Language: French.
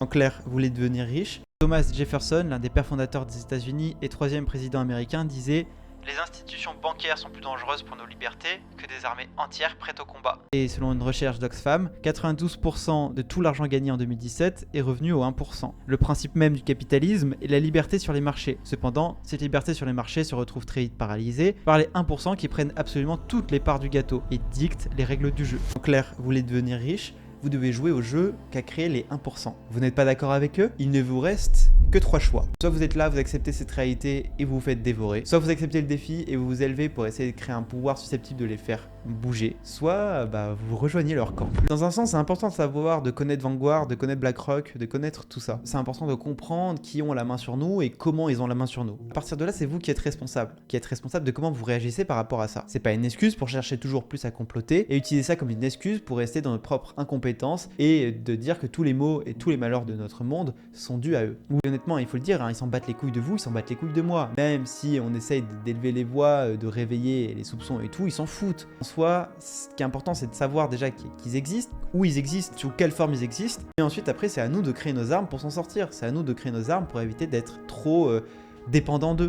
En clair, vous voulez devenir riche. Thomas Jefferson, l'un des pères fondateurs des États-Unis et 3e président américain, disait « Les institutions bancaires sont plus dangereuses pour nos libertés que des armées entières prêtes au combat. » Et selon une recherche d'Oxfam, 92% de tout l'argent gagné en 2017 est revenu au 1%. Le principe même du capitalisme est la liberté sur les marchés. Cependant, cette liberté sur les marchés se retrouve très vite paralysée par les 1% qui prennent absolument toutes les parts du gâteau et dictent les règles du jeu. En clair, vous voulez devenir riche ? Vous devez jouer au jeu qu'a créé les 1%. Vous n'êtes pas d'accord avec eux? Il ne vous reste que 3 choix. Soit vous êtes là, vous acceptez cette réalité et vous vous faites dévorer. Soit vous acceptez le défi et vous vous élevez pour essayer de créer un pouvoir susceptible de les faire bouger. Soit vous rejoignez leur camp. Dans un sens, c'est important de savoir, de connaître Vanguard, de connaître BlackRock, de connaître tout ça. C'est important de comprendre qui ont la main sur nous et comment ils ont la main sur nous. À partir de là, c'est vous qui êtes responsable. Qui êtes responsable de comment vous réagissez par rapport à ça. C'est pas une excuse pour chercher toujours plus à comploter et utiliser ça comme une excuse pour rester dans notre propre incompétence et de dire que tous les maux et tous les malheurs de notre monde sont dus à eux. Ou honnêtement, il faut le dire, ils s'en battent les couilles de vous, ils s'en battent les couilles de moi. Même si on essaye d'élever les voix, de réveiller les soupçons et tout, ils s'en foutent. En soi, ce qui est important, c'est de savoir déjà qu'ils existent, où ils existent, sous quelle forme ils existent. Et ensuite, après, c'est à nous de créer nos armes pour s'en sortir. C'est à nous de créer nos armes pour éviter d'être trop dépendants d'eux.